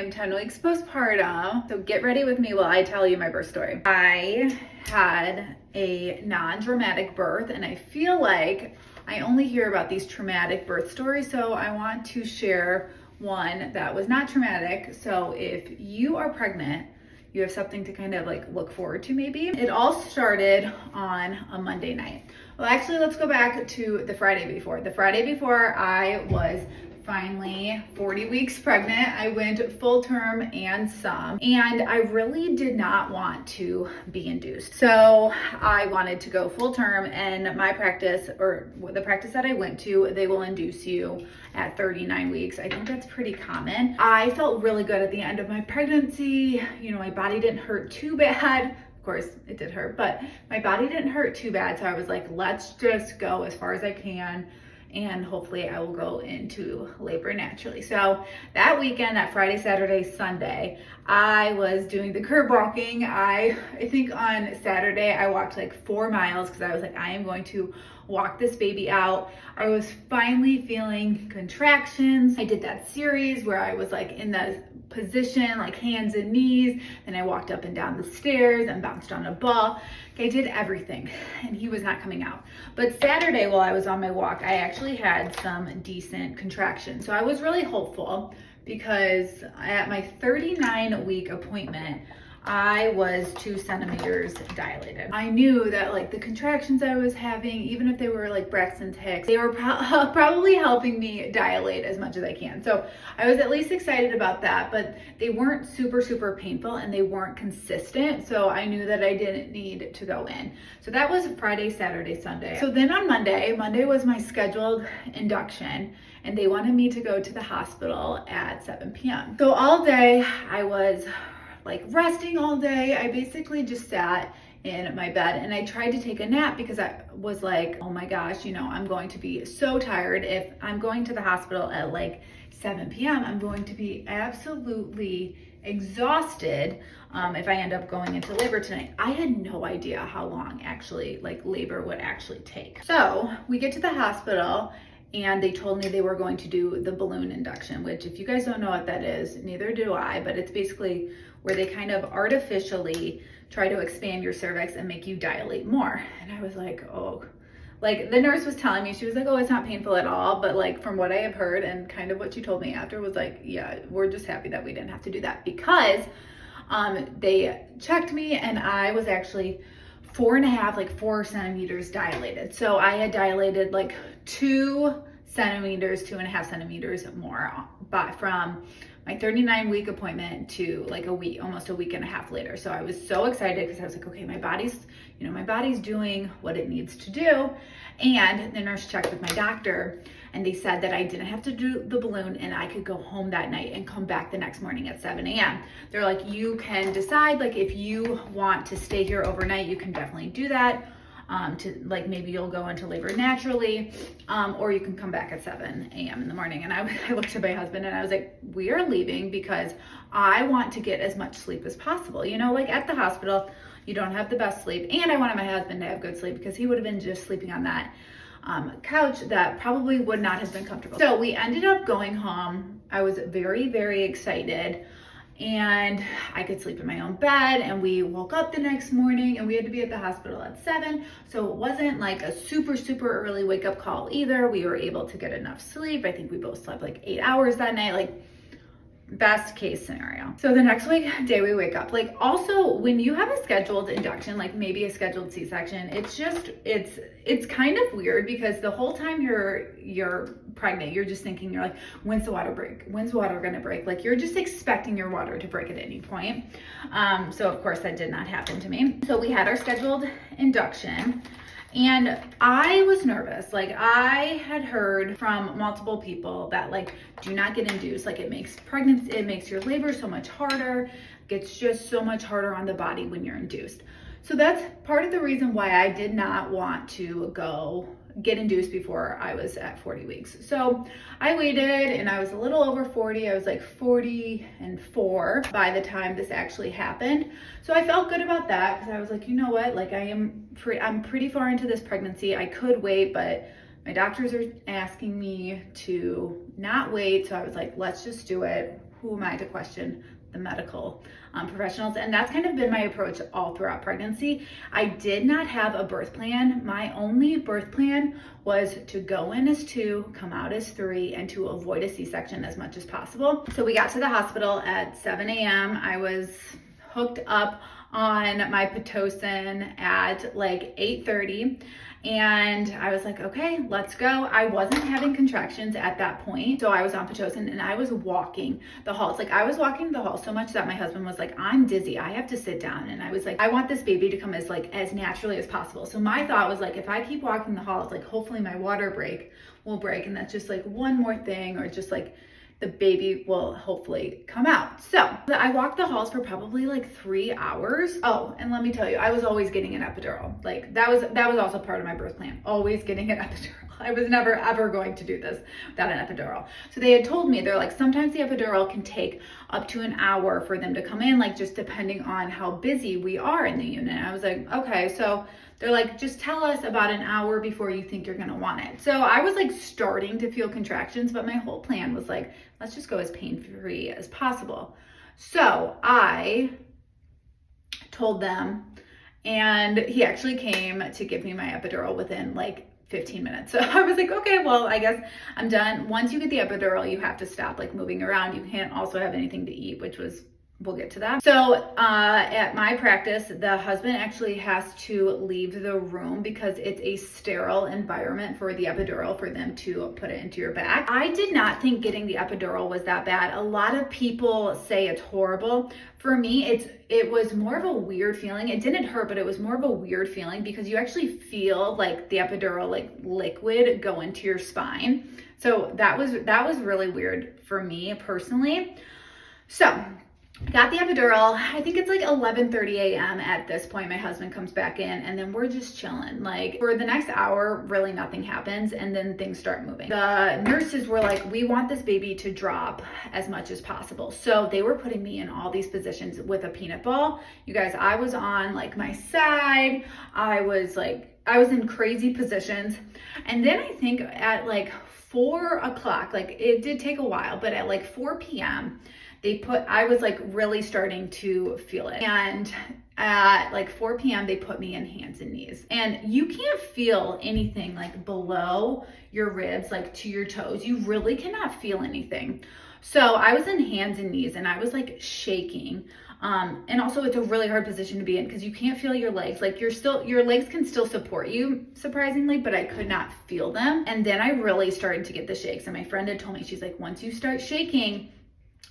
I'm 10 weeks postpartum, so get ready with me while I tell you my birth story. I had a non-dramatic birth, and I feel like I only hear about these traumatic birth stories, so I want to share one that was not traumatic. So if you are pregnant, you have something to kind of like look forward to maybe. It all started on a Monday night. Well, actually, let's go back to the Friday before. The Friday before I was finally 40 weeks pregnant. I went full term and some, and I really did not want to be induced. So I wanted to go full term, and my practice, or the practice that I went to, they will induce you at 39 weeks. I think that's pretty common. I felt really good at the end of my pregnancy. You know, my body didn't hurt too bad. Of course it did hurt, but my body didn't hurt too bad. So I was like, let's just go as far as I can, and hopefully I will go into labor naturally. So that weekend, that Friday, Saturday, Sunday, I was doing the curb walking. I think on Saturday I walked like 4 miles because I was like, I am going to walk this baby out. I was finally feeling contractions. I did that series where I was like in the position, like hands and knees. Then I walked up and down the stairs and bounced on a ball. I did everything, and he was not coming out. But Saturday, while I was on my walk, I actually had some decent contractions. So I was really hopeful because at my 39-week appointment, I was 2 centimeters dilated. I knew that like the contractions I was having, even if they were like Braxton's Hicks, they were probably helping me dilate as much as I can. So I was at least excited about that, but they weren't super painful, and they weren't consistent. So I knew that I didn't need to go in. So that was Friday, Saturday, Sunday. So then on Monday was my scheduled induction, and they wanted me to go to the hospital at 7 p.m. So all day I was like resting all day. I basically just sat in my bed and I tried to take a nap because I was like, oh my gosh, you know, I'm going to be so tired. If I'm going to the hospital at like 7 p.m., I'm going to be absolutely exhausted if I end up going into labor tonight. I had no idea how long actually like labor would actually take. So we get to the hospital, and they told me they were going to do the balloon induction, which if you guys don't know what that is, neither do I, but it's basically where they kind of artificially try to expand your cervix and make you dilate more. And I was like, oh, like the nurse was telling me, she was like, oh, it's not painful at all. But like from what I have heard and kind of what she told me after was like, yeah, we're just happy that we didn't have to do that, because they checked me and I was actually 4.5, like 4 centimeters dilated. So I had dilated like 2 centimeters, 2.5 centimeters more, but from my 39-week appointment to like a week, almost a week and a half later. So I was so excited because I was like, okay, my body's doing what it needs to do. And the nurse checked with my doctor, and they said that I didn't have to do the balloon, and I could go home that night and come back the next morning at 7 a.m. They're like, you can decide, like if you want to stay here overnight, you can definitely do that. To like maybe you'll go into labor naturally, or you can come back at 7 a.m. in the morning. And I looked at my husband and I was like, we are leaving because I want to get as much sleep as possible. You know, like at the hospital, you don't have the best sleep, and I wanted my husband to have good sleep because he would have been just sleeping on that couch that probably would not have been comfortable. So we ended up going home. I was very excited, and I could sleep in my own bed, and we woke up the next morning and we had to be at the hospital at 7. So it wasn't like a super early wake up call either. We were able to get enough sleep. I think we both slept like 8 hours that night, like best case scenario. So the next day we wake up. Like also when you have a scheduled induction, like maybe a scheduled C-section, it's kind of weird because the whole time you're pregnant, you're just thinking, you're like, when's the water break? When's the water gonna break? Like you're just expecting your water to break at any point. So of course that did not happen to me. So we had our scheduled induction, and I was nervous. Like I had heard from multiple people that like, do not get induced. Like it makes your labor so much harder. It's just so much harder on the body when you're induced. So that's part of the reason why I did not want to go get induced before I was at 40 weeks. So I waited, and I was a little over 40. I was like 44 by the time this actually happened. So I felt good about that because I was like, you know what? Like I'm pretty far into this pregnancy. I could wait, but my doctors are asking me to not wait. So I was like, let's just do it. who am I to question the medical professionals? And that's kind of been my approach all throughout pregnancy. I did not have a birth plan. My only birth plan was to go in as 2, come out as 3, and to avoid a C-section as much as possible. So we got to the hospital at 7 a.m. I was hooked up on my Pitocin at like 8:30. And I was like, okay, let's go. I wasn't having contractions at that point. So I was on Pitocin and I was walking the halls. Like I was walking the hall so much that my husband was like, I'm dizzy. I have to sit down. And I was like, I want this baby to come as naturally as possible. So my thought was like, if I keep walking the halls, like hopefully my water will break. And that's just like one more thing, or just like the baby will hopefully come out. So I walked the halls for probably like 3 hours. Oh, and let me tell you, I was always getting an epidural. Like that was also part of my birth plan, always getting an epidural. I was never ever going to do this without an epidural. So they had told me, they're like, sometimes the epidural can take up to an hour for them to come in, like just depending on how busy we are in the unit. I was like, okay, so they're like, just tell us about an hour before you think you're gonna want it. So I was like starting to feel contractions, but my whole plan was like, let's just go as pain-free as possible. So I told them, and he actually came to give me my epidural within like 15 minutes. So I was like, okay, well, I guess I'm done. Once you get the epidural, you have to stop like moving around. You can't also have anything to eat, which was, we'll get to that. So at my practice, the husband actually has to leave the room because it's a sterile environment for the epidural, for them to put it into your back. I did not think getting the epidural was that bad. A lot of people say it's horrible. For me, it was more of a weird feeling. It didn't hurt, but it was more of a weird feeling because you actually feel like the epidural, like liquid, go into your spine. So that was really weird for me personally. So got the epidural. I think it's like 11:30 a.m. at this point. My husband comes back in and then we're just chilling. Like for the next hour, really nothing happens, and then things start moving. The nurses were like, we want this baby to drop as much as possible. So they were putting me in all these positions with a peanut ball. You guys, I was on like my side. I was in crazy positions. And then I think at like 4 o'clock, like it did take a while, but at like 4 p.m., I was like really starting to feel it. And at like 4 p.m., they put me in hands and knees. And you can't feel anything like below your ribs, like to your toes. You really cannot feel anything. So I was in hands and knees and I was like shaking. And also it's a really hard position to be in because you can't feel your legs. Like your legs can still support you, surprisingly, but I could not feel them. And then I really started to get the shakes. And my friend had told me, she's like, once you start shaking,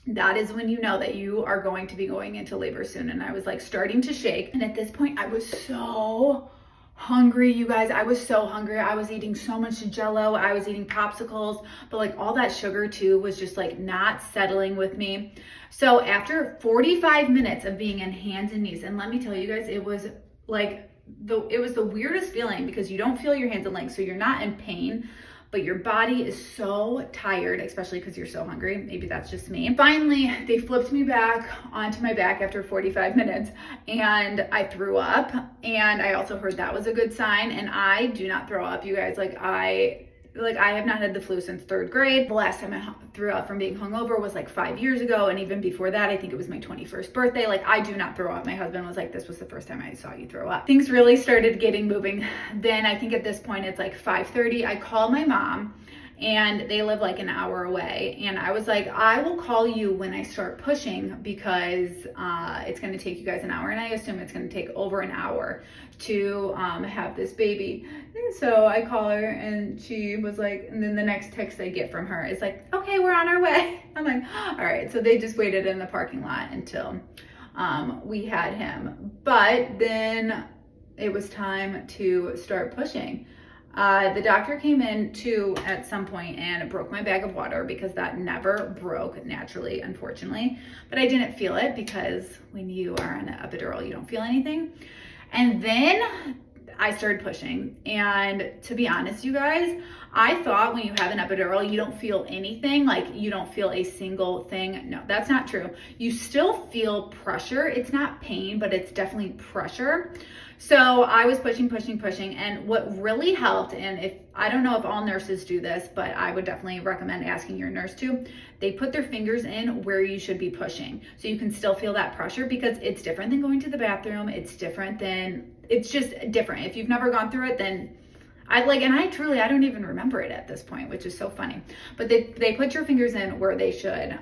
that is when you know that you are going to be going into labor soon. And I was like starting to shake. And at this point I was so hungry, you guys. I was so hungry. I was eating so much Jell-O. I was eating popsicles, but like all that sugar too was just like not settling with me. So after 45 minutes of being in hands and knees, and let me tell you guys, it was like it was the weirdest feeling because you don't feel your hands and legs, so you're not in pain, but your body is so tired, especially because you're so hungry. Maybe that's just me. Finally, they flipped me back onto my back after 45 minutes and I threw up. And I also heard that was a good sign. And I do not throw up, you guys. I have not had the flu since 3rd grade. The last time I threw up from being hungover was like 5 years ago. And even before that, I think it was my 21st birthday. Like I do not throw up. My husband was like, this was the first time I saw you throw up. Things really started getting moving. Then I think at this point it's like 5:30. I call my mom and they live like an hour away. And I was like, I will call you when I start pushing because it's going to take you guys an hour. And I assume it's going to take over an hour to have this baby. And so I call her and she was like, and then the next text I get from her is like, okay, we're on our way. I'm like, all right. So they just waited in the parking lot until we had him. But then it was time to start pushing. The doctor came in too at some point and broke my bag of water because that never broke naturally, unfortunately. But I didn't feel it because when you are on an epidural, you don't feel anything. And then I started pushing. And to be honest, you guys, I thought when you have an epidural, you don't feel anything, like you don't feel a single thing. No, that's not true. You still feel pressure. It's not pain, but it's definitely pressure. So I was pushing, and what really helped, and if I don't know if all nurses do this, but I would definitely recommend asking your nurse to, they put their fingers in where you should be pushing. So you can still feel that pressure, because it's different than going to the bathroom. It's just different. If you've never gone through it, then I don't even remember it at this point, which is so funny. But they put your fingers in where they should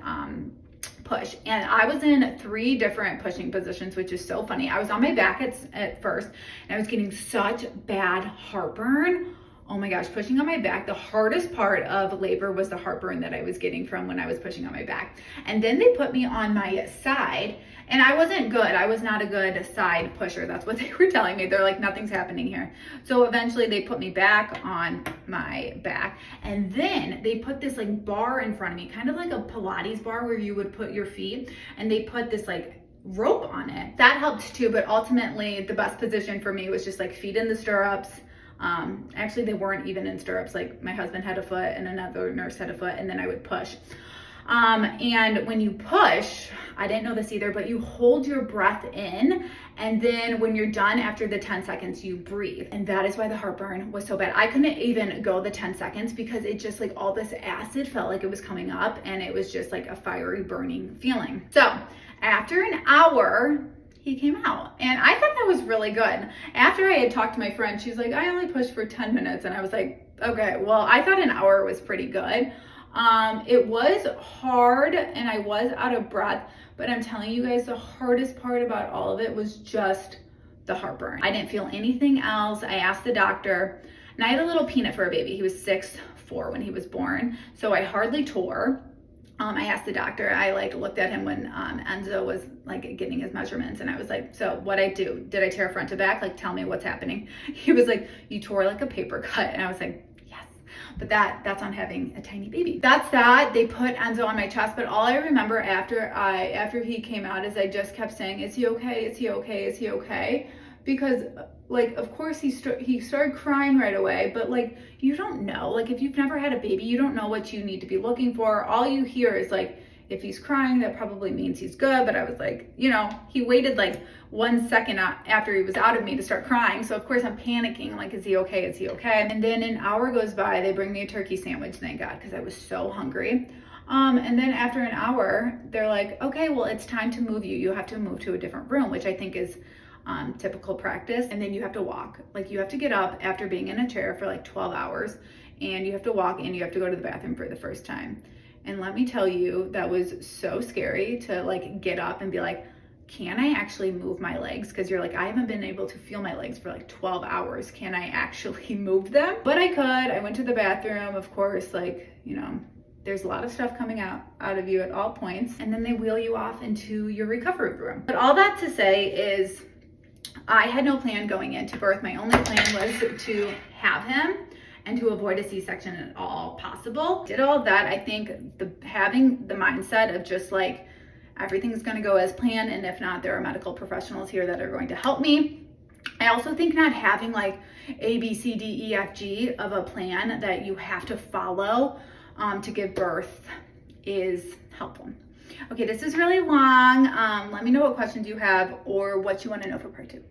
push. And I was in 3 different pushing positions, which is so funny. I was on my back at first, and I was getting such bad heartburn. Oh my gosh, pushing on my back. The hardest part of labor was the heartburn that I was getting from when I was pushing on my back. And then they put me on my side, and I wasn't good. I was not a good side pusher. That's what they were telling me. They're like, nothing's happening here. So eventually they put me back on my back, and then they put this like bar in front of me, kind of like a Pilates bar where you would put your feet, and they put this like rope on it. That helped too, but ultimately the best position for me was just like feet in the stirrups. Actually, they weren't even in stirrups. Like my husband had a foot and another nurse had a foot, and then I would push. And when you push, I didn't know this either, but you hold your breath in, and then when you're done after the 10 seconds, you breathe. And that is why the heartburn was so bad. I couldn't even go the 10 seconds because it just like all this acid felt like it was coming up, and it was just like a fiery burning feeling. So after an hour, he came out, and I thought that was really good. After I had talked to my friend, she's like, I only pushed for 10 minutes. And I was like, okay, well, I thought an hour was pretty good. It was hard and I was out of breath, but I'm telling you guys, the hardest part about all of it was just the heartburn. I didn't feel anything else. I asked the doctor, and I had a little peanut for a baby. He was 6'4" when he was born, so I hardly tore. I asked the doctor, I like looked at him when Enzo was like getting his measurements, and I was like, so what'd I do? Did I tear front to back? Like, tell me what's happening. He was like, you tore like a paper cut. And I was like, yes, but that's on having a tiny baby. That's that. They put Enzo on my chest, but all I remember after he came out is I just kept saying, is he okay? Is he okay? Is he okay? Because like, of course he started crying right away, but like, you don't know, like if you've never had a baby, you don't know what you need to be looking for. All you hear is like, if he's crying, that probably means he's good. But I was like, he waited like 1 second after he was out of me to start crying. So of course I'm panicking, like, is he okay? Is he okay? And then an hour goes by, they bring me a turkey sandwich, thank God, because I was so hungry. And then after an hour, they're like, okay, well, it's time to move you. You have to move to a different room, which I think is typical practice. And then you have to walk. Like, you have to get up after being in a chair for like 12 hours, and you have to walk, and you have to go to the bathroom for the first time. And let me tell you, that was so scary to like get up and be like, can I actually move my legs? Because you're like, I haven't been able to feel my legs for like 12 hours. Can I actually move them? But I could. I went to the bathroom, of course, like, there's a lot of stuff coming out of you at all points. And then they wheel you off into your recovery room. But all that to say is, I had no plan going into birth. My only plan was to have him and to avoid a C-section at all possible. Did all of that. I think having the mindset of just like, everything's gonna go as planned, and if not, there are medical professionals here that are going to help me. I also think not having like A, B, C, D, E, F, G of a plan that you have to follow to give birth is helpful. Okay, this is really long. Let me know what questions you have or what you want to know for part 2.